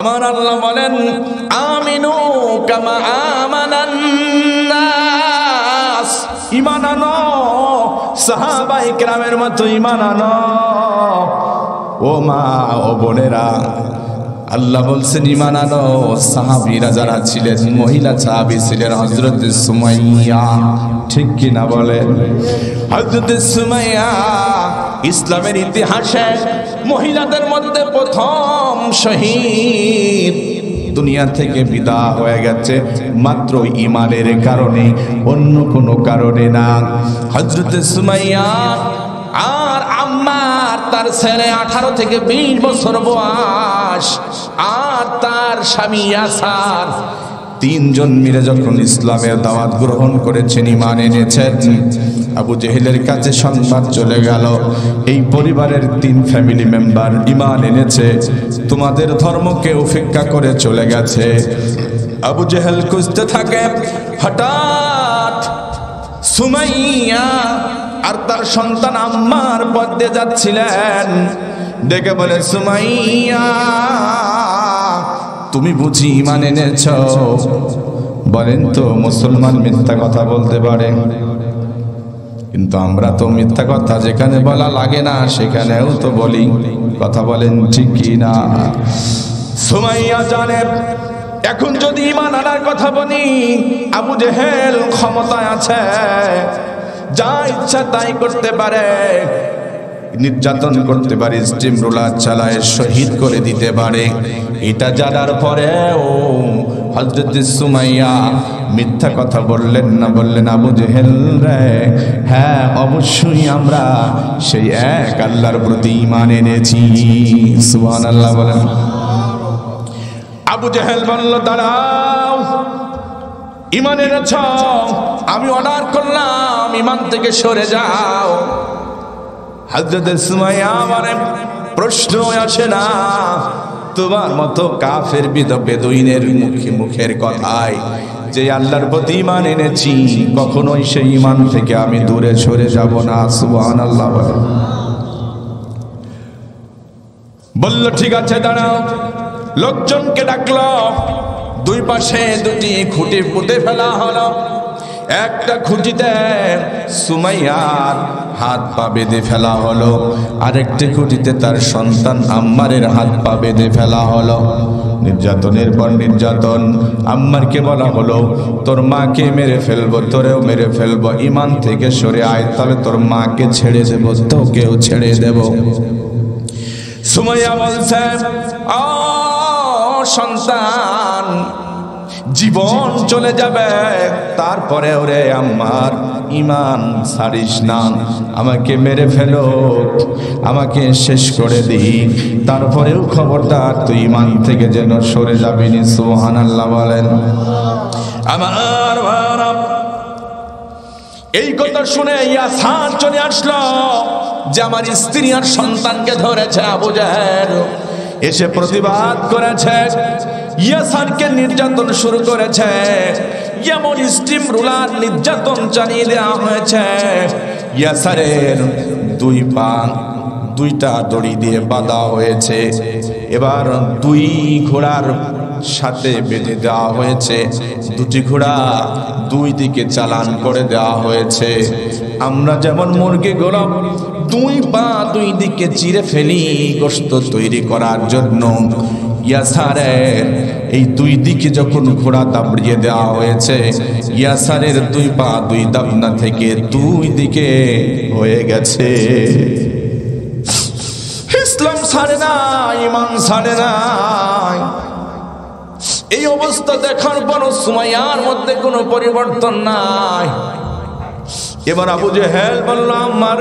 আমার আল্লাহ বলেন আমিনু কামা আমানান নাস, ঈমান আনো সাহাবায়ে কেরামের মতো ঈমান আনো। ও মা ও বোনেরা, আল্লাহ বলছেন ঈমান আনো। সাহাবীরা যারা ছিলেন, মহিলা সাহাবী ছিলেন হযরত সুমাইয়া, ঠিক কি না বলেন? হযরত সুমাইয়া ইসলামের ইতিহাসে মহিলাদের মধ্যে প্রথম শহীদ, দুনিয়া থেকে বিদায় হয়ে গেছে মাত্র ঈমানের কারণে, অন্য কোনো কারণে না। হযরত সুমাইয়া আর আম্মার, তার ছেলে 18 থেকে 20 বছর বয়স, আর তার স্বামী ইয়াসার, তিনজন মিলে যখন ইসলামের দাওয়াত গ্রহণ করেছেন, ঈমান এনেছেন, আবু জেহেলের কাছে সংবাদ চলে গেল এই পরিবারের 3 ফ্যামিলি মেম্বার ঈমান এনেছে, তোমাদের ধর্মকে উপেক্ষা করে চলে গেছে। আবু জেহেল খুঁজতে থাকে। হঠাৎ সুমাইয়া আর তার সন্তান আম্মার পথে যাচ্ছিলেন, ডেকে বলে সুমাইয়া তুমি বুঝি ঈমান এনেছ? বলেন তো মুসলমান মিথ্যা কথা বলতে পারে, কিন্তু আমরা তো মিথ্যা কথা যেখানে বলা লাগে না সেখানেও তো বলি, কথা বলেন ঠিক কি না? সুমাইয়া জানে এখন যদি ঈমান আনার কথা বলি, আবু জেহেল ক্ষমতায় আছে, যা ইচ্ছা তাই করতে পারে, নির্যাতন করতে পারে, স্টিম রোলার চালায় শহীদ করে দিতে পারে। এটা জানার পরেও হযরত সুমাইয়া মিথ্যা কথা বললেন না, বললেন আবু জেহেল রে, হ্যাঁ অবশ্যই আমরা সেই এক আল্লাহর প্রতি ঈমান এনেছি। সুবহানাল্লাহ বলেন। আবু জেহেল বলল দাঁড়াও, ঈমান এনেছ, আমি অর্ডার করলাম ঈমান থেকে সরে যাও। হযরত সুমাইয়া বলেন প্রশ্ন আসে না, তোমার মতো কাফের বেদুইনের মুখের কথায় যে আল্লাহর প্রতি ঈমান এনেছি, কখনোই সেই ঈমান থেকে আমি দূরে সরে যাব না। সুবহানাল্লাহ বলেন। বলল ঠিক আছে দাঁড়াও, লোকজনকে ডাকলো, 2 পাশে 2টি খুঁটি পুঁতে ফেলা হলো। একটা খুঁটিতে সুমাইয়ার হাত পা বেঁধে ফেলা হলো, আরেকটি খুঁটিতে তার সন্তান আম্মারের হাত পা বেঁধে ফেলা হলো। নির্যাতনের পর নির্যাতন। আম্মারকে বলা হলো তোর মাকে মেরে ফেলবো, তোরেও মেরে ফেলবো, ঈমান থেকে সরে আয়, তবে তোর মাকে ছেড়ে দেব, তোকেও ছেড়ে দেব। সুমাইয়া বলছে ও সন্তান, জীবন চলে যাবে, তারপরে ওরে আমার ঈমান ছাড়িস না, আমাকে মেরে ফেলো, আমাকে শেষ করে দিই, তারপরেও খবরদার তুই ঈমান থেকে যেন সরে যাবি না। সুবহানাল্লাহ বলেন। আমার ভাইরা, এই কথা শুনে ইয়াসার চলে আসলো যে আমার স্ত্রী আর সন্তানকে ধরেছে আবু জেহেল, এসে প্রতিবাদ করেছে, ইয়াসারকে নির্যাতন শুরু করেছে, যেমন স্টিম রুলার নির্যাতন চালিয়ে দেওয়া হয়েছে। ইয়াসারের 2 পা 2টা দড়ি দিয়ে বাঁধা হয়েছে, এবার 2 ঘোড়ার সাথে বেঁধে দেওয়া হয়েছে, 2টি ঘোড়া 2 দিকে চালান করে দেওয়া হয়েছে। আমরা যেমন মুরগি গোলাপ 2 পা 2 দিকে চিরে ফেলি গোশত তৈরি করার জন্য, ইয়াসারের এই 2 দিকে যখন ঘোড়া দাবড়িয়ে দেওয়া হয়েছে, ইয়াসারের 2 পা 2 দাবনা থেকে 2 দিকে হয়ে গেছে। ইসলাম ছাড়ে না, ঈমান ছাড়ে না। এই অবস্থা দেখার পর সুমাইয়ার মধ্যে কোনো পরিবর্তন নাই। এবার আবু জেহেল বলল আমার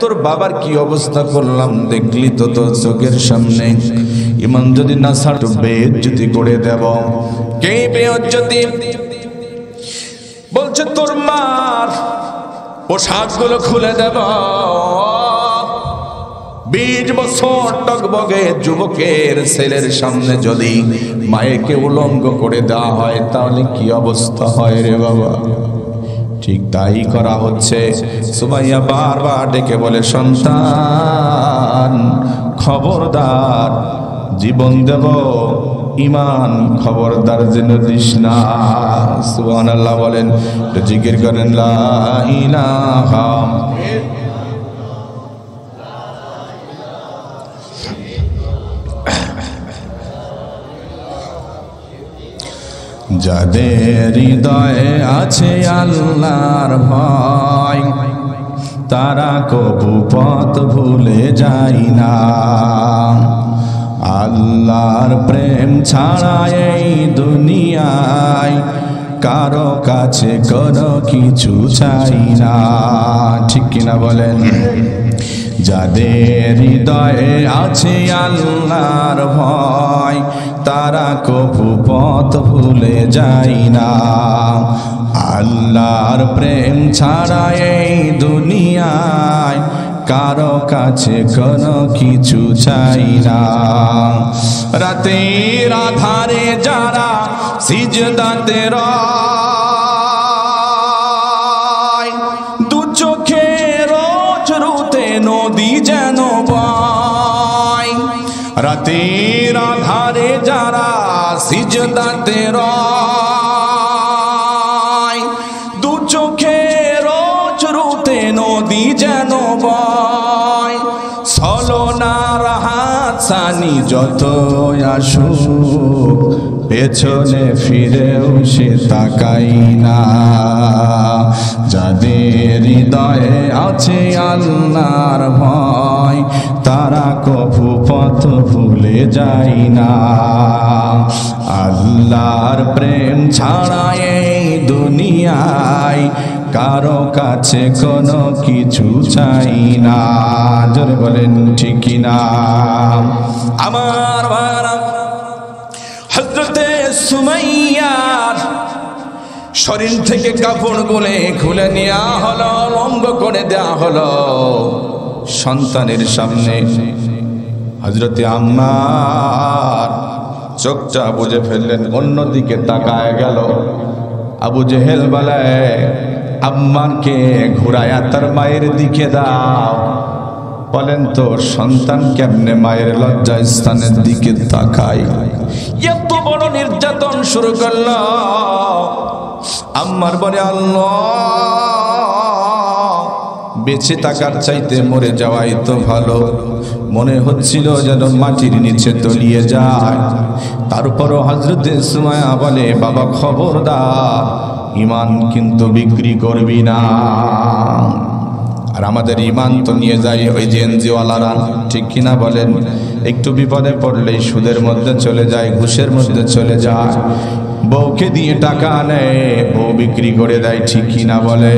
তোর বাবার কি অবস্থা করলাম দেখলি তো তোর চোখের সামনে, ঈমান যদি না ছাড়ো বেইজ্জতি করে দেব। কে বেইজ্জতি? বলছে তোর মার পোশাকগুলো খুলে দেব। 20 বছর টকবগে যুবকের ছেলের সামনে যদি মায়েকে উলঙ্গ করে দেওয়া হয় তাহলে কি অবস্থা হয় রে বাবা? ঠিক তাই করা হচ্ছে। সুমাইয়া বারবার ডেকে বলে সন্তান খবরদার জীবন দেব, ইমান খবরদার যেন দিস না। সুবহানাল্লাহ বলেন, জিকির করেন লা ইলাহা। যাদের হৃদয়ে আছে আল্লাহর ভয়, তারা কবু পথ ভুলে যায় না। আল্লাহর প্রেম ছাড়া এই দুনিয়ায় কারো কাছে কোনো কিছু চাই না। ঠিক কিনা বলেন? যাদের হৃদয়ে আছে আল্লাহর ভয়, তারা কবু পথ ভুলে যায় না। আল্লাহর প্রেম ছাড়া এই দুনিয়ায় কারো কাছে কোনো কিছু চাই না। রাতের আধারে যারা সিজদাতে রয়, দু চোখে রোজ রুতে নদী যেন বয়। রাতের আধারে যারা সিজদাতে রয়, দু চোখে রোজ রুতে নদী যেন বয়। ছলনার হাতছানি যত আসুক, পেছনে ফিরেও সে তাকাই না। যাদের হৃদয়ে আছে আল্লাহর ভয়, তারা কভু পথ ভুলে যায় না। আল্লাহর প্রেম ছাড়া এই দুনিয়ায় কারো কাছে কোনো কিছু চাই না। জোরে বলেন ঠিক কিনা? আমার ভাইরা, হযরতে সুমাইয়ার শরীর থেকে কাপড়গুলো খুলে নেওয়া হলো, লঙ্গ করে দেওয়া হলো সন্তানের সামনে। হযরতে আম্মার চোখটা বুজে ফেললেন, অন্যদিকে তাকায় গেল। আবু জেহেল বলে, আম্মাকে ঘুরায়া তার মায়ের দিকে দাও। বলেন তো সন্তান কেমনে মায়ের লজ্জা স্থানের দিকে তাকায়? এত বড় নির্যাতন শুরু করলো। আম্মার বলে, আল্লাহ, বেঁচে থাকার চাইতে মরে যাওয়াই তো ভালো। মনে হচ্ছিল যেন মাটির নিচে তলিয়ে যায়। তারপরও হযরতে সুমাইয়া বলে, বাবা খবরদার, ইমান কিন্তু বিক্রি করবি না। আর আমাদের ইমান তো নিয়ে যায় ওই যে এনজিওয়ালারা, ঠিক কিনা বলেন? একটু বিপদে পড়লেই সুদের মধ্যে চলে যায়, ঘুষের মধ্যে চলে যায়, বউকে দিয়ে টাকা নেয়, বউ বিক্রি করে দেয়, ঠিক কিনা বলে?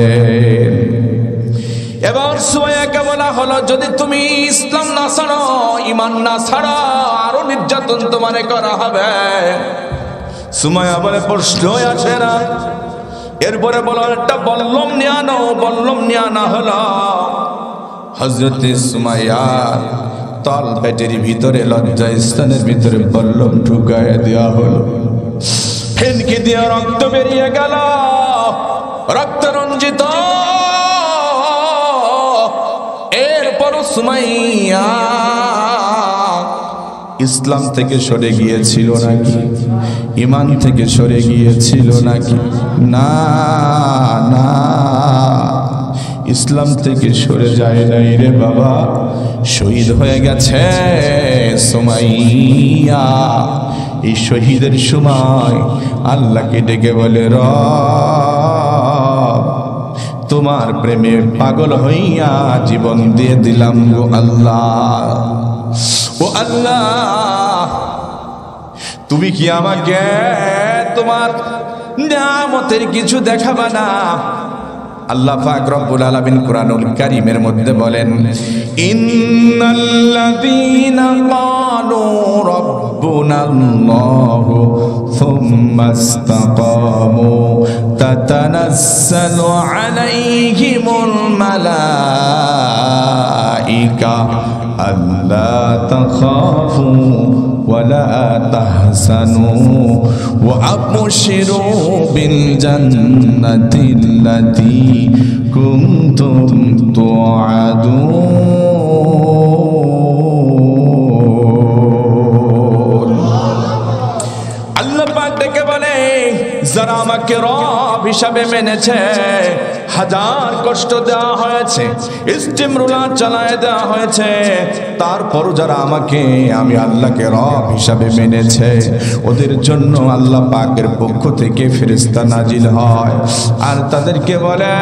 এবার সুমাইয়াকে বলা হলো, যদি তুমি ইসলাম না ছাড়ো, ইমান না ছাড়ো, আরো নির্যাতন তোমারে করা হবে। সুমাইয়া বলে, প্রশ্নই আসে না। এরপরে বলো, একটা বল্লম নিয়ে আনো। বল্লম নিয়ে আনা হলো। হযরতে সুমাইয়া তল পেটের ভিতরে, লজ্জা স্থানের ভিতরে বল্লম ঢুকায় দেওয়া হলো। ফেনকে দিয়ে রক্ত বেরিয়ে গেল, রক্ত রঞ্জিত। এরপর সুমাইয়া ইসলাম থেকে সরে গিয়েছিল নাকি? ইমান থেকে সরে গিয়েছিল নাকি? না না, ইসলাম থেকে সরে যায় নাই রে বাবা, শহীদ হয়ে গেছে সুমাইয়া। এই শহীদের সময় আল্লাহকে ডেকে বলে, রব, তোমার প্রেমে পাগল হইয়া জীবন দিয়ে দিলাম গো আল্লাহ। ও আল্লাহ, তুমি কি আমাকে তোমার নিয়ামতের কিছু দেখাবা না? আল্লাহ পাক রব্বুল আলামিন কুরআনুল কারীমের মধ্যে বলেন, ইন্নাল্লাযীনা ক্বালু রাব্বুনাল্লাহু সুম্মাস্তাকামু তাতানাসসালু আলাইহিমুল মালাইকা আল্লা তাখাফু ওয়ালা তাহসানু ওয়া আবশিরু বিল জান্নাতিল্লাতী কুনতুম তুআদুন। যারা আমাকে রব হিসাবে মেনেছে, হাজার কষ্ট দেওয়া হয়েছে, ইস্তেমরুলা চালায় দেওয়া হয়েছে, তারপর যারা আমাকে আমি আল্লাহকে রব হিসাবে মেনেছে, ওদের জন্য আল্লাহ পাকের পক্ষ থেকে ফেরেশতা নাজিল হয় আর তাদেরকে বলে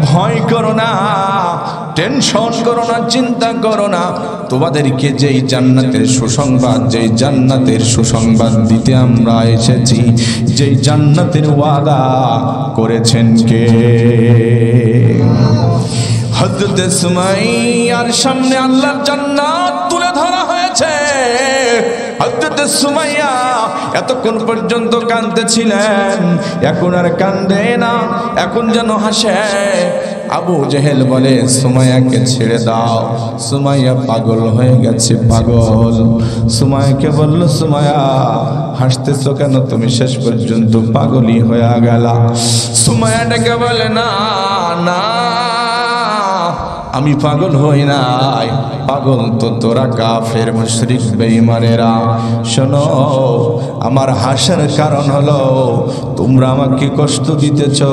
ভয় করো না, টেনশন করো না, চিন্তা করো না, তোমাদেরকে যেই জান্নাতের সুসংবাদ দিতে আমরা এসেছি, যেই জান্নাতের ওয়াদা করেছেন কে? হযরত সুমাইয়ার সামনে আল্লাহর জান্নাত তুলে ধরা হয়েছে। হযরত সুমাইয়া এতক্ষণ পর্যন্ত কাঁদতেছিলেন, এখন আর কান্দে না, এখন যেন হাসে। আবু জেহেল বলে সুমাইয়াকে ছেড়ে দাও, সুমাইয়া পাগল হয়ে গেছে, পাগল। সুমাইয়াকে বলল, সুমাইয়া হাসতেছো কেন? তুমি শেষ পর্যন্ত পাগলই হয়ে গেলা। সুমাইয়াটাকে বলে না না, আমি পাগল হই নাই, পাগল তো তোরা কাফের মুশরিক বেঈমানেরা। শোনো, আমার হাসার কারণ হলো তোমরা আমাকে কষ্ট দিতেছো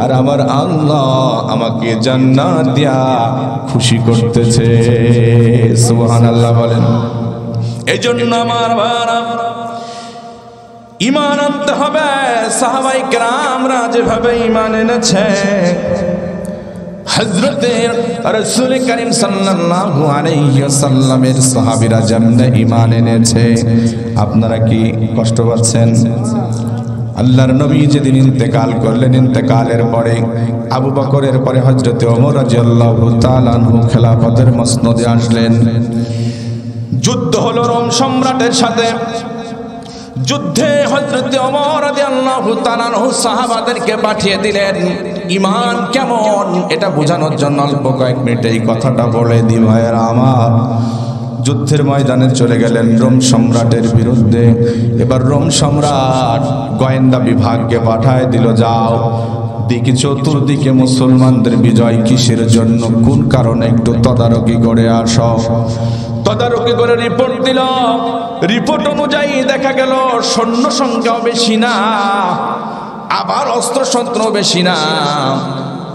আর আমার আল্লাহ আমাকে জান্নাত দিয়া খুশি করতেছে। সুবহানাল্লাহ বলেন। এই জন্য আমার ভাইরা ঈমান আনতে হবে। সাহাবায়ে কেরামরা যেভাবে ঈমান এনেছে, হযরতে রাসূল করিম সাল্লাল্লাহু আলাইহি ওয়াসাল্লামের সাহাবীরা যেমন ঈমান এনেছে, আপনারা কি কষ্ট পাচ্ছেন? আল্লাহর নবী যেদিন ইন্তেকাল করলেন, ইন্তেকালের পরে আবু বকরের পরে হযরতে ওমর রাদিয়াল্লাহু তাআলা আনহু খেলাফতের মসনদে আসলেন। যুদ্ধ হলো রোম সম্রাটের সাথে। যুদ্ধে হযরতে ওমর রাদিয়াল্লাহু তাআলা আনহু সাহাবাদেরকে পাঠিয়ে দিলেন। ঈমান কেমন এটা বোঝানোর জন্য অল্প কয়েক মিনিট এই কথাটা বলে দিই ভাইয়েরা আমার। যুদ্ধের ময়দানে চলে গেলেন রোম সম্রাটের বিরুদ্ধে। এবার রোম সম্রাট গোয়েন্দা বিভাগকে পাঠায় দিল, যাও দিকে চতুর্দিকে মুসলমানদের বিজয় কিসের জন্য, কোন কারণে একটু তদারকি করে আসো। তদারকি করে রিপোর্ট দিল। রিপোর্ট অনুযায়ী দেখা গেল সৈন্য সংখ্যাও বেশি না, আবার অস্ত্র শস্ত্র বেশি না।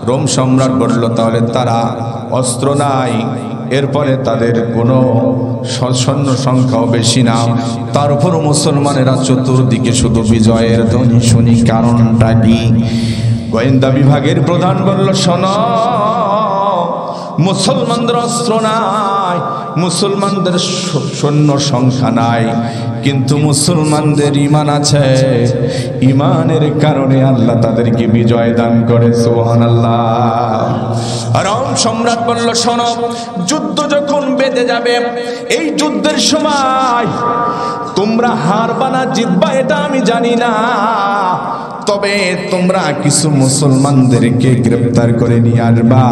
রোম সম্রাট বলল, তাহলে তারা অস্ত্র নাই, এরপরে তাদের কোনো সৈন্য সংখ্যাও বেশি না, তার উপর মুসলমানেরা চতুর্দিকে শুধু বিজয়ের ধ্বনি শুনি, কারণটা কি? গোয়েন্দা বিভাগের প্রধান বলল, শোনো, মুসলমানদের অস্ত্র নাই, মুসলমানদের সৈন্য সংখ্যা নাই, কিন্তু মুসলমানদের ঈমান আছে। ঈমানের কারণে আল্লাহ তাদেরকে বিজয় দান করে। সুবহানাল্লাহ। রোম সম্রাট বলল, শোনো, যুদ্ধ যখন বেঁধে যাবে, এই যুদ্ধের সময় তোমরা হারবা না জিতবা এটা আমি জানি না, তবে তোমরা কিছু মুসলমানদেরকে গ্রেফতার করে নিয়ে আসবা,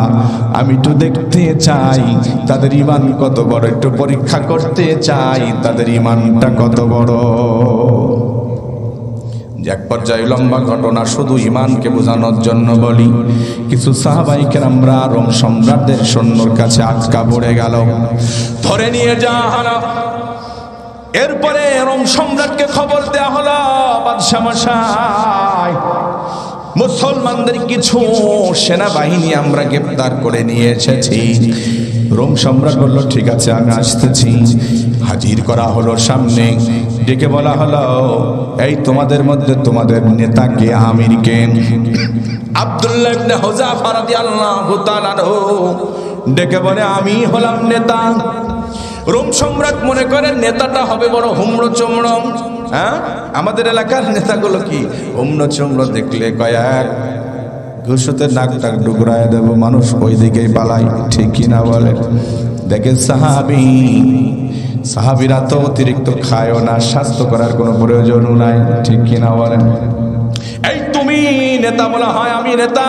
আমি একটু দেখতে চাই তাদের ঈমান কত বড়, একটু পরীক্ষা করতে চাই তাদের ঈমানটা কত বড়। এক পর্যায়ে লম্বা ঘটনা, শুধু ঈমানকে বোঝানোর জন্য বলি। কিছু সাহাবায়ে কেরামরা রোম সম্রাটদের সৈন্যর কাছে আটকা পড়ে গেল, ধরে নিয়ে যাওয়া হলো। এরপরে রোম সম্রাটকে খবর দেয়া হলো, বাদশা মশাই, মুসলমানদের কিছু সেনাবাহিনী আমরা গ্রেফতার করে নিয়ে এসেছি। রোম সম্রাট বলল, ঠিক আছে আমি আসতেছি। হাজির করা হলো সামনে, ডেকে বলা হলো, এই তোমাদের মধ্যে তোমাদের নেতা কে, আমির কে? আব্দুল্লাহ ইবনে হুযাফা রাদিয়াল্লাহু তাআলা আনহু ডেকে বলে, আমি হলাম নেতা। রোম সম্রাট মনে করেন নেতাটা হবে বড় হুমড়ো চমড়ো। হ্যাঁ, আমাদের এলাকার নেতাগুলো কি হুমড়ো চমড়ো, দেখলে কয়েক ঘুষতে নাক টাক ডুকরায় দেব, মানুষ ওই দিকেই পালাই, ঠিক কিনা বলে? দেখেন সাহাবীরা তো অতিরিক্ত খায়ও না, স্বাস্থ্য করার কোনো প্রয়োজনও নাই, ঠিক কিনা বলেন? এই তুমি নেতা বলা হয়, আমি নেতা।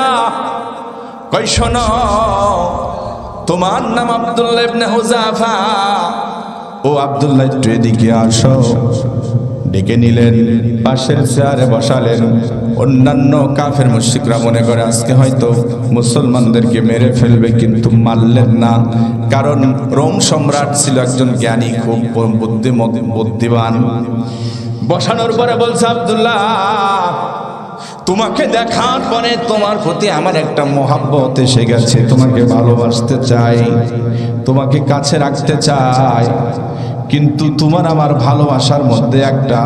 কই শোনো, তোমার নাম আব্দুল্লাহ ইবনে হুযাফা। ও আব্দুল্লাহ, একটু এদিকে আসো। ডেকে নিলেন, পাশের চেয়ারে বসালেন। অন্যান্য কাফের মুশরিকরা মনে করে আজকে হয়তো মুসলমানদেরকে মেরে ফেলবে, কিন্তু মারলেন না, কারণ রোম সম্রাট ছিল একজন জ্ঞানী, খুব বুদ্ধিমান। বসানোর পরে বলছে, আব্দুল্লাহ তোমাকে দেখার পরে তোমার প্রতি আমার একটা মহাব্বত এসে গেছে, তোমাকে ভালোবাসতে চাই, তোমাকে কাছে রাখতে চাই, কিন্তু তোমার আমার ভালোবাসার মধ্যে একটা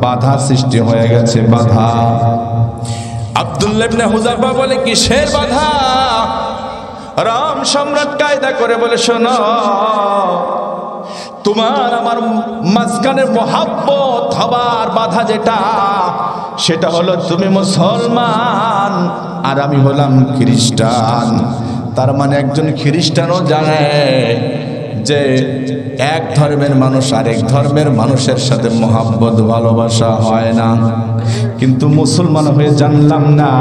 বাধা সৃষ্টি হয়ে গেছে। বাধা। আব্দুল্লাহ ইবনে হুযাফা বলে, কিসের বাধা? রাম সম্রাট কায়দা করে বলে, শোনো, তোমার আমার মাঝখানে মহাব্বত হবার বাধা যেটা, সেটা হলো তুমি মুসলমান আর আমি হলাম খ্রিস্টান। তার মানে একজন খ্রিস্টানও জানে যে এক ধর্মের মানুষ আরেক ধর্মের মানুষের সাথে মহাব্বত ভালোবাসা হয় না, কিন্তু মুসলমান হয়ে জানলাম না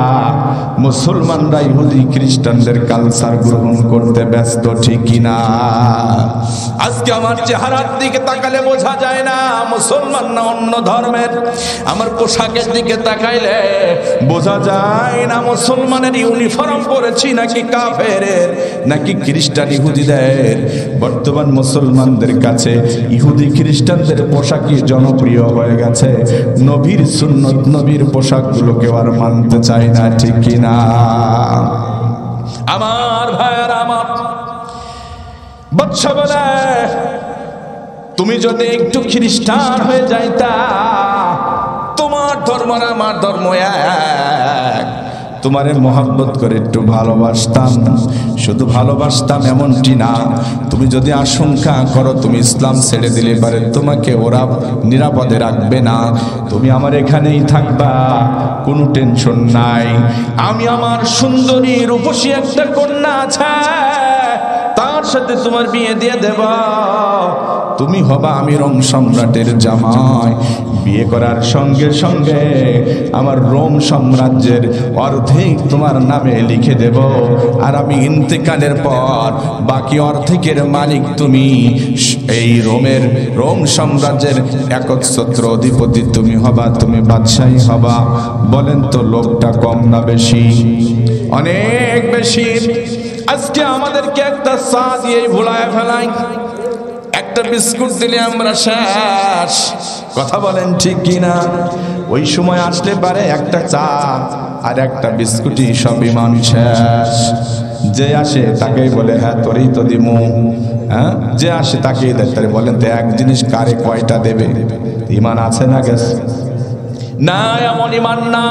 মুসলমানরা ইহুদি খ্রিস্টানদের কালচার গ্রহণ করতে ব্যস্ত, ঠিক কিনা? আজকে আমার চেহারার দিকে তাকালে বোঝা যায় না মুসলমান না অন্য ধর্মের। আমার পোশাকের দিকে তাকাইলে বোঝা যায় না মুসলমানের ইউনিফর্ম পরেছি নাকি কাফেরের নাকি খ্রিস্টান ইহুদিদের। বর্তমান মুসলমানদের কাছে ইহুদি খ্রিস্টানদের পোশাকই জনপ্রিয় হয়ে গেছে, নবীর সুন্নত নবীর পোশাকগুলোকে আর মানতে চায় না, ঠিক কিনা? আমার ভাইয়ারা, আমার বাদশা বলে, তুমি যদি একটু খ্রিস্টান হয়ে যাইতা, তোমার ধর্ম আর আমার ধর্ম এক, তোমারে মহব্বত করে একটু ভালোবাসতাম। শুধু ভালোবাসতাম এমনটি না, তুমি যদি আশঙ্কা করো তুমি ইসলাম ছেড়ে দিলে পারে তোমাকে ওরা নিরাপদে রাখবে না, তুমি আমার এখানেই থাকবা, কোনো টেনশন নাই। আমি আমার সুন্দরী রূপসী একটা কন্যা আছে, তার সাথে তোমার বিয়ে দিয়ে দেব, তুমি হবা আমি রোম সম্রাটের জামাই। বিয়ে করার সঙ্গে সঙ্গে আমার রোম সাম্রাজ্যের অর্ধেক তোমার নামে লিখে দেব, আর আমি ইন্তেকালের পর বাকি অর্ধেকের মালিক তুমি। এই রোম সাম্রাজ্যের একচ্ছত্র অধিপতি তুমি হবা, তুমি বাদশাহী হবা। বলেন তো লোকটা কম না বেশি? অনেক বেশি। আজকে আমাদেরকে একটা চা দিয়ে ভুলায় ফেলাই, একটা বিস্কুট দিলে আমরা শেষ। কথা বলেন ঠিক কিনা? ওই সময় আসলে পারে একটা চা আর একটা বিস্কুটই সব ইমান শেষ। যে আসে তাকেই বলে হ্যাঁ তোরই তো দিমু, হ্যাঁ, যে আসে তাকেই দেয়। তাহলে বলেন তো এক জিনিস কারে কয়টা দেবে? ইমান আছে না গেছে? না, এমন ইমান না।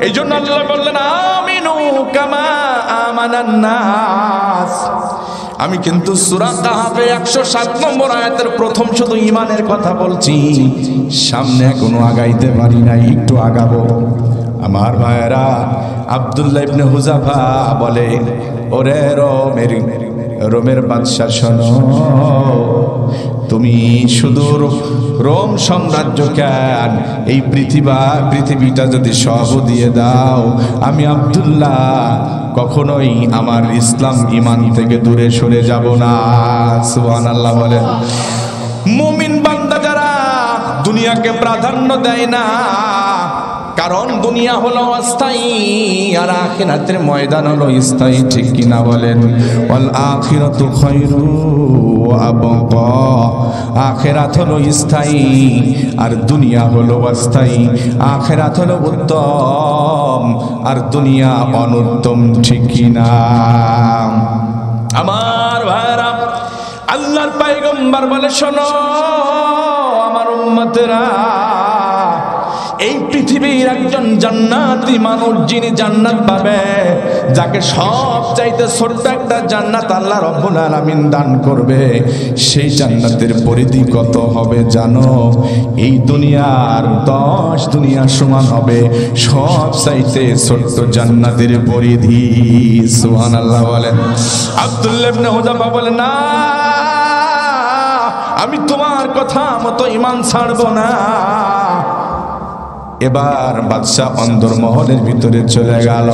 এই জন্য আল্লাহ বললেন আমিনু কামা আমানান নাস। আমি কিন্তু সূরা কাহফে 107 নম্বর আয়াতের প্রথম শুধু ইমানের কথা বলছি, সামনে এখনো আগাইতে পারি নাই, একটু আগাবো। আমার ভাইয়েরা, আব্দুল্লাহ ইবনে হুযাফা বলে, ওরে রোমের বাদশা শোনো, তুমি শুধু রোম সাম্রাজ্য কেন, এই পৃথিবীটা যদি সব দিয়ে দাও, আমি আব্দুল্লাহ কখনোই আমার ইসলাম ঈমান থেকে দূরে সরে যাব না। সুবহানাল্লাহ বলেন। মুমিন বান্দা যারা দুনিয়াকে প্রাধান্য দেয় না, কারণ দুনিয়া হলো অস্থায়ী আর আখিরাতের ময়দান হলো স্থায়ী, ঠিক কিনা বলেন? ওয়াল আখিরাতু খায়রু ওয়া আবকা। আখিরাত হলো স্থায়ী আর দুনিয়া হলো অস্থায়ী। আখিরাত হলো উত্তম আর দুনিয়া অনুত্তম, ঠিক কিনা? আমার ভাইরা, আল্লাহর পয়গম্বর বলে, শোনো আমার উম্মতেরা, এই পৃথিবীর একজন জান্নাতি মানুষ যিনি জান্নাত পাবে, যাকে সব চাইতে ছোট্ট একটা জান্নাত আল্লাহ রাব্বুল আলামিন দান করবে, সেই জান্নাতের পরিধি কত হবে জানো? এই দুনিয়ার 10 দুনিয়া সমান হবে সব চাইতে ছোট্ট জান্নাতের পরিধি। সুবহানাল্লাহ বলেন। আব্দুল্লাহ ইবনে হুযাফা বলে, না, আমি তোমার কথা মতো ঈমান ছাড়বো না। এবার বাদশাহ অন্দরমহলের ভিতরে চলে গেল,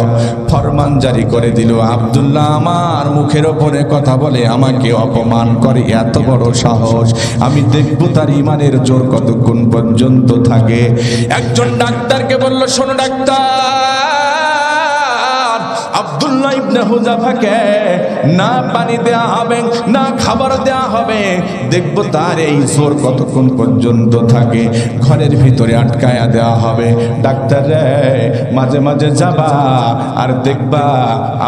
ফরমান জারি করে দিল, আব্দুল্লাহ আমার মুখের ওপরে কথা বলে, আমাকে অপমান করে, এত বড় সাহস, আমি দেখব তার ইমানের জোর কতক্ষণ পর্যন্ত থাকে। একজন ডাক্তারকে বলল, শোনো ডাক্তার, আব্দুল্লাহ আব্দুল্লাহ ইবনে হুযাফাকে না পানি দেয়া হবে না খাবার দেয়া হবে, দেখবো তার এই জোর কতক্ষণ পর্যন্ত থাকে। ঘরের ভিতরে আটকায়া দেওয়া হবে। ডাক্তার রে, মাঝে মাঝে যাবা আর দেখবা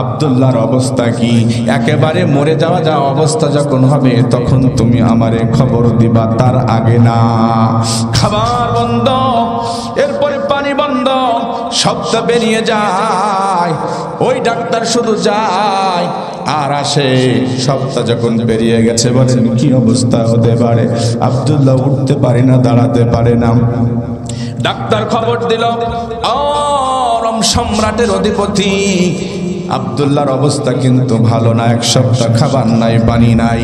আব্দুল্লাহর অবস্থা কি। একেবারে মরে যাওয়া অবস্থা যখন হবে তখন তুমি আমারে খবর দিবা, তার আগে না। খাবার বন্ধ, এরপরে পানি বন্ধ, শব্দ বেরিয়ে যায়। ওই ডাক্তার শুধু যায় আর আসে। শব্দ যখন বেরিয়ে গেছে, বলেন কি অবস্থা হতে পারে? আব্দুল্লাহ উঠতে পারে না, দাঁড়াতে পারে না। ডাক্তার খবর দিল, রোম সম্রাটের অধিপতি আব্দুল্লাহর অবস্থা কিন্তু ভালো না। এক সপ্তাহ খাবার নাই, পানি নাই,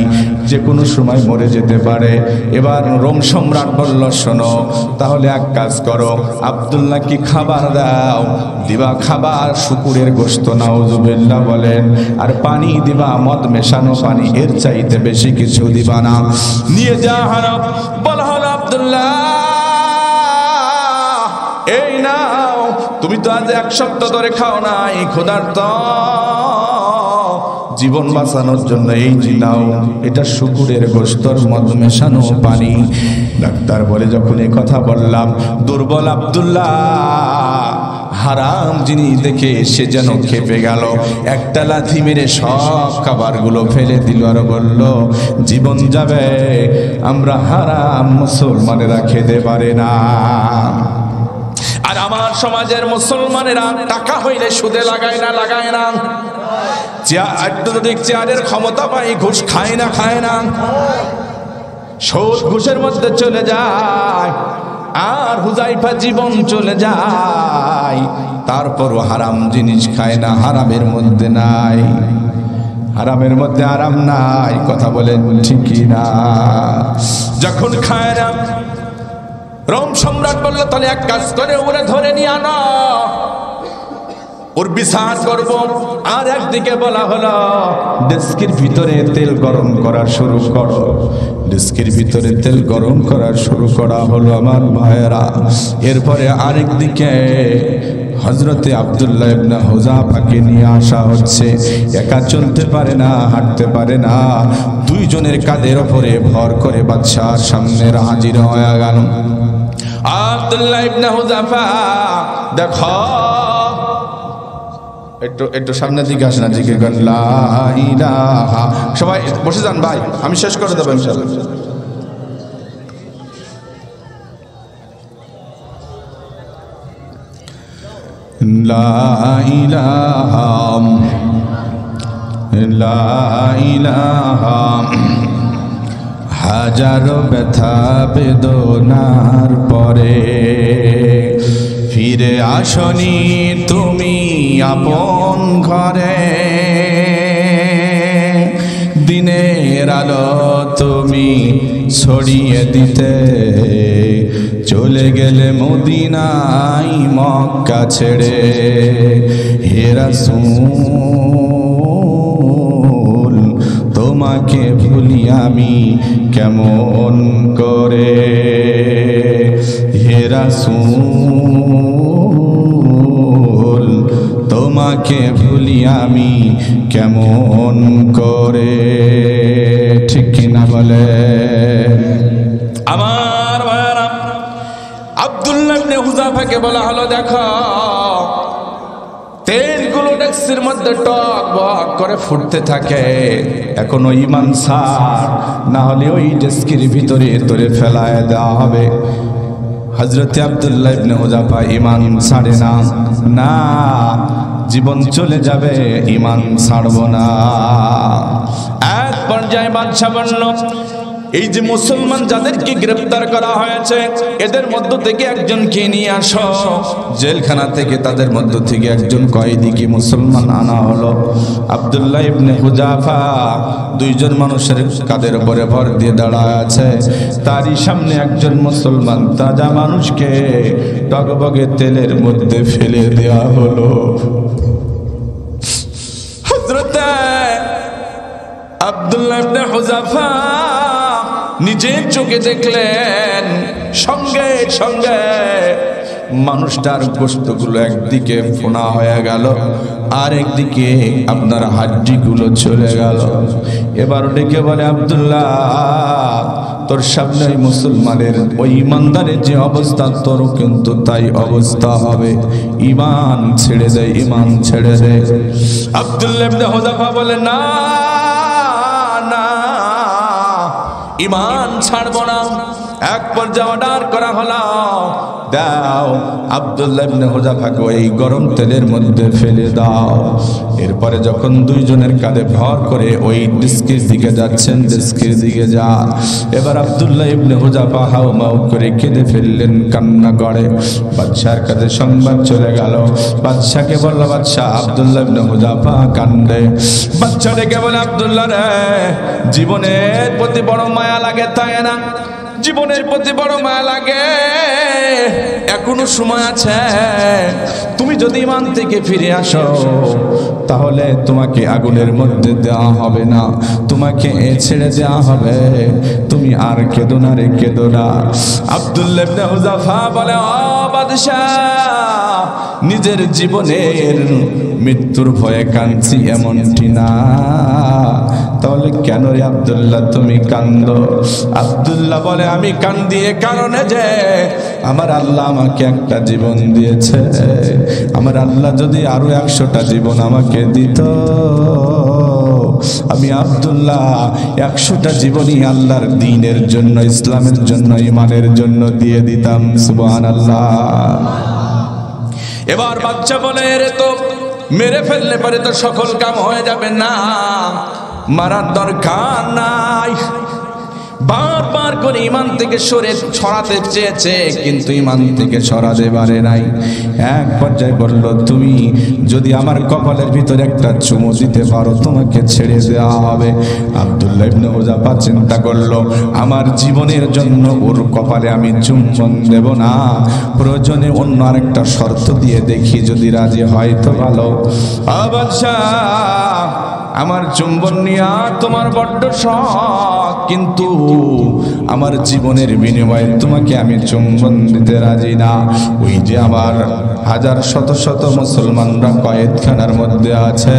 যে কোনো সময় মরে যেতে পারে। এবার রোম সম্রাট বলল, শোনো তাহলে এক কাজ করো, আব্দুল্লাহ কি খাবার দাও, দিবা খাবার শুকুরের গোশত, নাউজুবিল্লাহ বলেন, আর পানি দিবা মদ মেশানো পানি, এর চাইতে বেশি কিছু দিবা না। নিয়ে যা হারাম বলা হলো, আব্দুল্লাহ এই নাও, তুমি তো আজ এক সপ্তাহ ধরে খাও নাই, ক্ষুধার্ত, জীবন বাঁচানোর জন্য এই নাও, এটা শুকুরের গোশতর মদ মেশানো পানি। ডাক্তার বলে, যখন এই কথা বললাম, দুর্বল আব্দুল্লাহ হারাম জিনিস দেখে সে যেন খেপে গেল। একটা লাথি মেরে সব খাবারগুলো ফেলে দিল আর বলল, জীবন যাবে, আমরা হারাম মুসলমানেরা খেতে পারে না। আর আমার সমাজের মুসলমানেরা টাকা হইলে সুদে লাগায় না, লাগায় না। চেয়ারের ক্ষমতা পাই, ঘুষ খায় না, খায় না। সুদ ঘুষের মধ্যে চলে যায়, আর হুযায়ফা জীবন চলে যায়, তারপরও হারাম জিনিস খায় না। হারামের মধ্যে নাই, হারামের মধ্যে আরাম নাই। কথা বলেন ঠিকই না? যখন খায় না, রোম সম্রাট বলল, তাহলে এক কাজ করে ওরে ধরে নিয়ে আনো, ওর বিচার করব। আর একদিকে বলা হলো, ডেস্কের ভিতরে তেল গরম করা শুরু করো। ডেস্কের ভিতরে তেল গরম করা শুরু করা হলো আমার ভাইয়েরা। এরপরে আরেকদিকে হযরতে আব্দুল্লাহ ইবনে হুযাফাকে নিয়ে আসা হচ্ছে। একা চলতে পারে না, হাঁটতে পারে না, দুইজনের কাঁধের ওপরে ভর করে বাদশার সামনে হাজির হয়ে গেল। আব্দুল্লাহ ইবনে হুযাফা, দেখো একটু সামনের দিকে আসেন, জিকির করেন লা ইলাহা। সবাই বসে যান ভাই, আমি শেষ করে দেবো ইনশাআল্লাহ। লা ইলাহা, লা ইলাহা। হাজারো ব্যথা বেদনার পরে ফিরে আসনি তুমি আপন ঘরে। দিনের আলো তুমি ছড়িয়ে দিতে চলে গেলে মদিনায় মক্কা ছেড়ে। হে রাসূল তোমাকে ভুলি আমি কেমন করে। হে রাসূল তোমাকে ভুলি আমি কেমন করে। ঠিক কিনা বলে আমার ভাইরা? আব্দুল্লাহ ইবনে হুযাফাকে বলা হলো, দেখো তেলগুলো ডেস্কের মধ্যে টক বক করে ফুটতে থাকে, এখনো ঈমান ছাড়, না হলে ওই ডেস্কের ভিতরে তোরে ফেলায় দেওয়া হবে। হযরতে আব্দুল্লাহ ইবনে হুযাফা ঈমান ছাড়ে না, না জীবন চলে যাবে, ঈমান ছাড়ব না। এক পর্যায়ে বাদশা বলল, এই যে মুসলমান যাদেরকে গ্রেফতার করা হয়েছে, এদের মধ্য থেকে একজনকে নিয়ে আসো। জেলখানা থেকে তাদের মধ্য থেকে একজন কয়েদিকে মুসলমান আনা হলো। আব্দুল্লাহ ইবনে হুযাফা দুইজন মানুষের কাঁধের উপরে ভর দিয়ে দাঁড়ায় আছে, তারই সামনে একজন মুসলমান তাজা মানুষকে টগবগে তেলের মধ্যে ফেলে দেওয়া হলো। হযরত আব্দুল্লাহ ইবনে হুযাফা নিজের চোখে দেখলেন, সঙ্গে সঙ্গে মানুষটার গোশতগুলো একদিকে ফোনা হয়ে গেল, আর একদিকে আপনার হাড্ডিগুলো চলে গেল। এবার ডেকে বলে, আব্দুল্লাহ, তোর সামনে মুসলমানের ওই ইমানদারের যে অবস্থা, তোরও কিন্তু তাই অবস্থা হবে। ঈমান ছেড়ে দে, ঈমান ছেড়ে দে। আব্দুল্লাহ ইবনে হুযাফা বলে, না না, ঈমান ছাড়বো না। এক পর্যায়ে অর্ডার করা হলো, দাও আব্দুল্লাহ ইবনে হুযাফাকে ওই গরম তেলের মধ্যে ফেলে দাও। এরপরে যখন দুইজনের কাঁধে ভর করে ওই ডিস্কের দিকে যাচ্ছেন, ডিস্কের দিকে যা। এবার আব্দুল্লাহ ইবনে হুযাফা হাউমাউ করে কেঁদে ফেললেন, কান্না করে। বাদশার কাছে সংবাদ চলে গেল। বাদশাকে বলল, বাদশা, আব্দুল্লাহ ইবনে হুযাফা কান্দে। বাদশা ডেকে বলে, আব্দুল্লাহ রে, জীবনের প্রতি বড় মায়া লাগে, তাই না? জীবনের প্রতি বড় মায়া লাগে, এখনো সময় আছে। তুমি যদি ঈমান থেকে ফিরে আসো, তাহলে তোমাকে আগুনের মধ্যে দেওয়া হবে না, তোমাকে ছেড়ে দেওয়া হবে। তুমি আর কেঁদো না রে, কেঁদো না। আব্দুল্লাহ ইবনে হুযাফা বলে, ও বাদশাহ, নিজের জীবনের মৃত্যুর ভয়ে কাঁদছি এমনটি না। তাহলে কেন রে আব্দুল্লাহ তুমি কান্দো? আব্দুল্লাহ বলে, আমি কান্দি এ কারণে যে আমার আল্লাহ আমাকে একটা জীবন দিয়েছে। আমার আল্লাহ যদি আরো 100টা জীবন আমাকে দিত, আমি আব্দুল্লাহ 100টা জীবনই আল্লাহর দ্বীনের জন্য, ইসলামের জন্য, ঈমানের জন্য দিয়ে দিতাম। সুবহানাল্লাহ। এবার বাচ্চা বলে, এরে তো মেরে ফেললে পরে তো সকল কাম হয়ে যাবে, না, মারার দরকার নাই। বারবার করে ঈমান থেকে ছড়াতে চেয়েছে, কিন্তু ঈমান থেকে ছড়াতে পারে নাই। এক পর্যায়ে বলল, তুমি যদি আমার কপালের ভিতরে একটা চুমু দিতে পারো, তোমাকে ছেড়ে দেওয়া হবে। আব্দুল্লাহ ইবনে হুযাফা চিন্তা করলো, আমার জীবনের জন্য ওর কপালে আমি চুম্বন দেব না, প্রয়োজনে অন্য আরেকটা শর্ত দিয়ে দেখি, যদি রাজি হয় তো ভালো। বাদশা, আমার চুম্বন নিয়া তোমার বড্ড শখ, কিন্তু আমার জীবনের বিনিময়ে তোমাকে আমি চুম্বন দিতে রাজি না। ওই যে আমার হাজার শত শত মুসলমানরা কয়েদখানার মধ্যে আছে,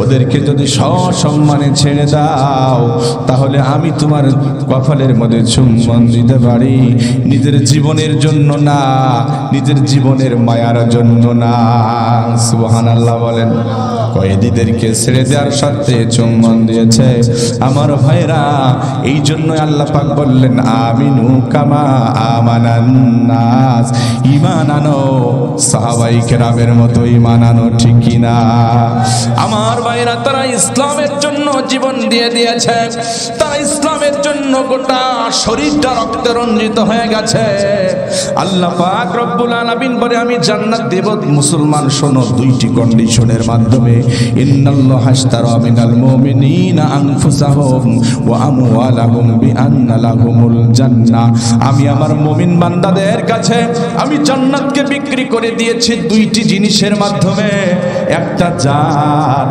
ওদেরকে যদি সসম্মানে ছেড়ে দাও, তাহলে আমি তোমার কপালের মধ্যে চুম্বন দিতে পারি, নিজের জীবনের জন্য না, নিজের জীবনের মায়ার জন্য না। সুবহানাল্লাহ বলেন। কয়েদিদেরকে ছেড়ে দেওয়ার সাথে চুম্বন দিয়েছে। আমার ভাইরা, এই জন্য আল্লাহ পাক বললেন, আমিনু কামা আমানান নাস, ঈমান আনো সাহাবাই কেরামের মতো ঈমান আনো, ঠিক কি না? আমার ভাইরা, তারা ইসলামের জন্য জীবন দিয়ে দিয়েছে, তারা ইসলামের জন্য গোটা শরীরটা রক্তে রঞ্জিত হয়ে গেছে। আল্লাহ পাক রব্বুল আলামিন বলে, আমি জান্নাত দেব। মুসলমান শোনো, 2টি কন্ডিশনের মাধ্যমে। ইন্নাল্লাহা আশতারা মিনাল মুমিনিনা আনফুসাহুম ওয়া আমওয়ালাহুম বিআন্না লাহুমুল জান্নাহ। আমি আমার মুমিন বান্দাদের কাছে আমি জান্নাতকে বিক্রি করে দিয়েছি 2টি জিনিসের মাধ্যমে, একটা জান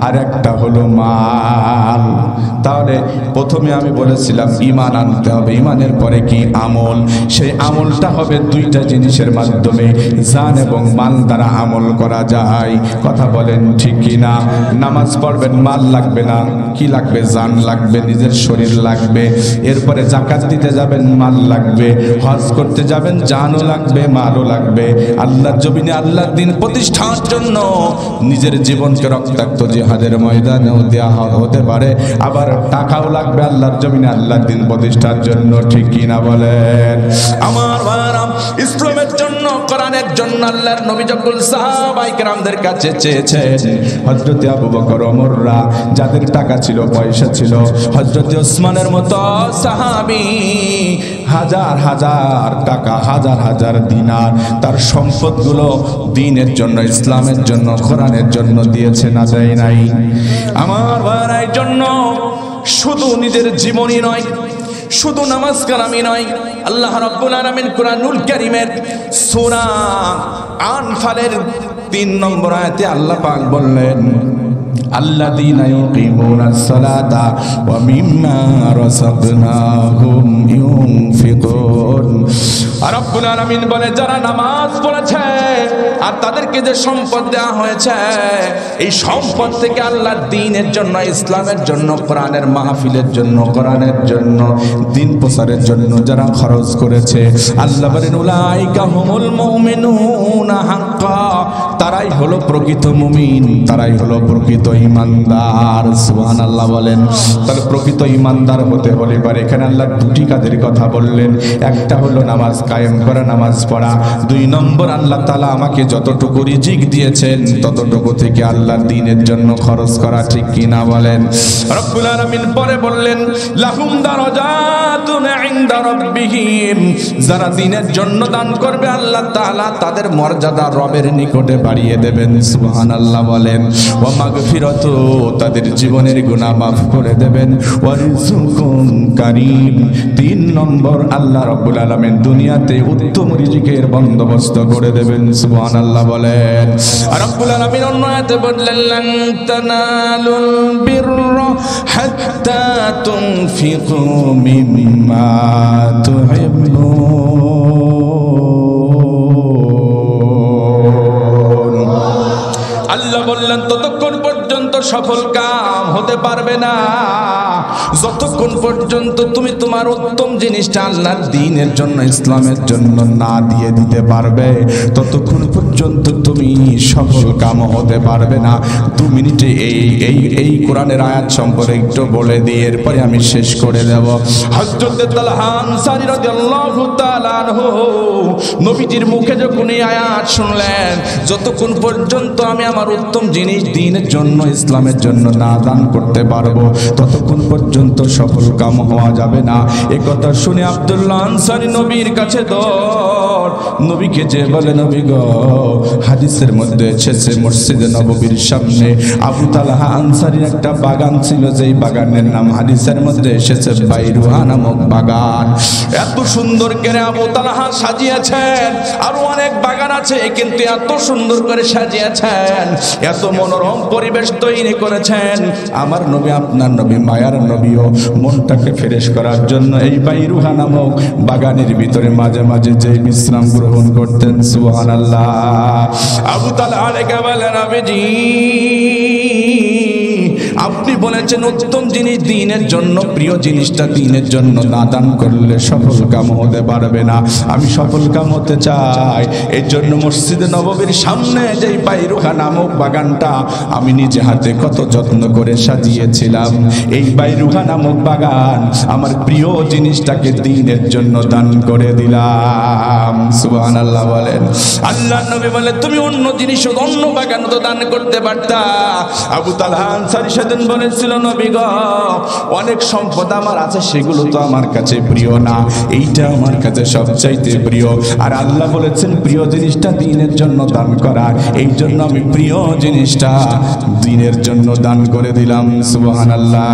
আর একটা হলো মাল। তাহলে প্রথমে আমি বলেছিলাম ঈমান আনতে হবে, ঈমানের পরে কি? আমল। সেই আমলটা হবে 2টা জিনিসের মাধ্যমে, জান এবং মাল দ্বারা আমল করা যায়। কথা বলেন ঠিক কি না? নামাজ পড়বেন, মাল লাগবে না, কি লাগবে? জান লাগবে, নিজের শরীর লাগবে। এরপরে যাকাত দিতে যাবেন, মাল লাগবে। হজ করতে যাবেন, জানও লাগবে, মালও লাগবে। আল্লাহর জমিনে আল্লাহর দ্বীন প্রতিষ্ঠার জন্য নিজের জীবনকে রক্তাক্ত জিহাদের ময়দানেও দেয়া হতে পারে। আবার টাকাও লাগবে আল্লাহর জমিনে আল্লাহর দ্বীন প্রতিষ্ঠার জন্য, ঠিক কি না বলেন? আমার ভাইরা, ইসলামের জন্য, কোরআনের জন্য আল্লাহর নবী যখন সাহাবায়ে কেরামদের কাছে চেয়েছেন, হযরত আবু বকর, ওমররা, যাদের টাকা ছিল, পয়সা ছিল, হযরত ওসমানের মতো সাহাবী হাজার হাজার টাকা, হাজার হাজার দিনার তার সম্পদগুলো দ্বীনের জন্য, ইসলামের জন্য, কোরআনের জন্য দিয়েছে না দেয় নাই? আমার ভাইরা, এই জন্য শুধু নিজের জীবনই নয়, শুধু নামাজ কালামি নয়, আল্লাহ রাব্বুল আলামিন কুরআনুল কারীমের সূরা আনফালের 3 নম্বর আয়াতে আল্লাহ পাক বললেন, আল্লাযীনা ইউকিমুনাস সালাতা ওয়া মিম্মা রাযাকনাহুম ইউনফিকুন আর রব্বুল আলামিন বলে যারা নামাজ পড়েছে আর তাদেরকে যে সম্পদ দেওয়া হয়েছে, এই সম্পদ থেকে আল্লাহর দ্বীনের জন্য, ইসলামের জন্য, কোরআনের মাহফিলের জন্য, কোরআনের জন্য, দ্বীন প্রচারের জন্য যারা খরচ করেছে, আল্লাহ বলেন উলাইকা হুমুল মুমিনুনা হাক্কা, তারাই হলো প্রকৃত মুমিন, তারাই হলো প্রকৃত ঈমানদার। সুবহানাল্লাহ বলেন। তাহলে প্রকৃত ঈমানদার হতে হলে এবার এখানে আল্লাহ দুটি কাজের কথা বললেন। একটা হলো নামাজ কায়েম করা, নামাজ পড়া। 2 নম্বর, আল্লাহ তাআলা আমাকে যতটুকু রিজিক দিয়েছেন ততটুকু থেকে আল্লাহর দ্বীনের জন্য খরচ করা, ঠিক কি না বলেন? রব্বুল আলামিন পরে বললেন লাহুম দারাজাতুন ইনদা রাব্বিহিম, যারা দ্বীনের জন্য দান করবে আল্লাহ তাআলা তাদের মর্যাদা রবের নিকটে বাড়িয়ে দেবেন। সুবহানাল্লাহ বলেন। ওয়া মাগফিরাতু, তাদের জীবনের গুনাহ মাফ করে দেবেন। ওয়া রিজকুন কারীম, 3 নম্বর, আল্লাহ রাব্বুল আলামিন দুনিয়াতে উত্তম রিজিকের বন্দোবস্ত করে দেবেন। সুবহানাল্লাহ বলেন। আর রাব্বুল আলামিন অন্য আয়াতে বললেন লান তানালুল বিররা হাত্তা তুনফিকু মিম্মা তুহিব্বুন। আল্লাহ বললেন ততক্ষণ পর্যন্ত সফল কাম হতে পারবে না যতক্ষণ পর্যন্ত তুমি তোমার উত্তম জিনিসটা আল্লাহর দ্বীনের জন্য, ইসলামের জন্য না দিয়ে দিতে পারবে, ততক্ষণ পর্যন্ত তুমি সফল কাম হতে পারবে না। 2 মিনিটে এই কোরআনের আয়াত সম্পর্কে একটু বলে দিয়ে এরপরে আমি শেষ করে দেব। হযরত তালহা আনসারী রাদিয়াল্লাহু তাআলা আনহু নবীজির মুখে যখন এই আয়াত শুনলেন, যতক্ষণ পর্যন্ত আমি আমার উত্তম জিনিস দ্বীনের জন্য, ইসলামের জন্য না দান করতে পারবো ততক্ষণ পর্যন্ত সফল কাম হওয়া যাবে না। এই কথা শুনে আব্দুল্লাহ আনসারী নবীর কাছে দৌড়, নবীকে যে বলে নবী গো, হাদিসের মধ্যে এসেছে মসজিদে নববীর সামনে আবু তালহা আনসারীর একটা বাগান ছিল, যেই বাগানের নাম হাদিসের মধ্যে এসেছে বাইরুহা নামক বাগান। এত সুন্দর করে আবু তালহা সাজিয়েছেন, আরো অনেক বাগান আছে কিন্তু এত সুন্দর করে সাজিয়েছেন, এত মনোরম পরিবেশ তৈরি করেছেন। আমার নবী, আপনার নবী, মায়ার নবীও মনটাকে ফ্রেশ করার জন্য এই বাইরুহা নামক বাগানের ভিতরে মাঝে মাঝে যে বিশ্রাম গ্রহণ করতেন। সুবহানাল্লাহ। আবু তালহা লেখা বলেন নবীজি আপনি বলেছেন উত্তম জিনিস দ্বীনের জন্য, প্রিয় জিনিসটা দ্বীনের জন্য না দান করলে সফল কাম হতে পারবে না। আমি সফল কাম হতে চাই, এর জন্য মসজিদে নববীর সামনে যে বাইরুহা নামক বাগানটা আমি নিজে হাতে কত যত্ন করে সাজিয়েছিলাম, এই বাইরুহা নামক বাগান আমার প্রিয় জিনিসটাকে দ্বীনের জন্য দান করে দিলাম। সুবহানাল্লাহ বলেন। আল্লাহ নবী বলে তুমি অন্য জিনিস, অন্য বাগান তো দান করতে পারতা। আবু তালহা আনসারী সেদিন বলেছিল নবী গো, অনেক সম্পদ আমার আছে, সেগুলো তো আমার কাছে প্রিয় না, এইটা আমার কাছে সবচাইতে প্রিয়। আর আল্লাহ বলেছেন প্রিয় জিনিসটা দ্বীনের জন্য দান করা, এই জন্য আমি প্রিয় জিনিসটা দ্বীনের জন্য দান করে দিলাম। সুবহানাল্লাহ।